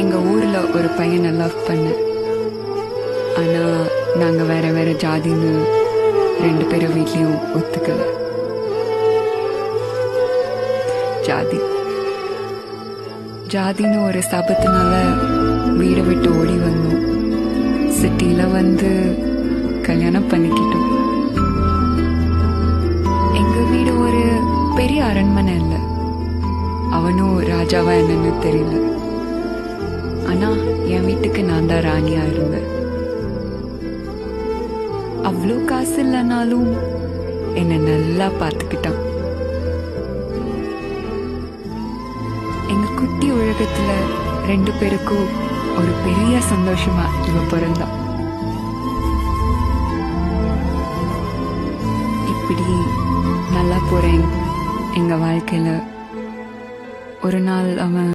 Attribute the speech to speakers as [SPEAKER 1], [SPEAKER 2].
[SPEAKER 1] எங்க ஊர்ல ஒரு பையனை லவ் பண்ண. ஆனா நாங்க வேற வேற ஜாதின்னு 2 பேரும் வீட்லயும் ஒத்துக்கல. ஜாதின்னு ஒரு சாபத்தினால வீடை விட்டு ஓடி வந்தோம். சிட்டியில வந்து கல்யாணம் பண்ணிக்கிட்டோம். எங்க வீடு ஒரு பெரிய அரண்மனை இல்ல. அவனும் ராஜாவா என்னன்னு தெரியல. ஆனா என் வீட்டுக்கு நான் தான் ராணியா இருந்தேன். அவ்வளோ காசு இல்லைனாலும் என்னை நல்லா பார்த்துக்கிட்டான். எங்க குட்டி உலகத்துல 2 பேருக்கும் ஒரு பெரிய சந்தோஷமா இவ பிறந்தான். இப்படி நல்லா போறேன் எங்க வாழ்க்கையில. ஒரு நாள் அவன்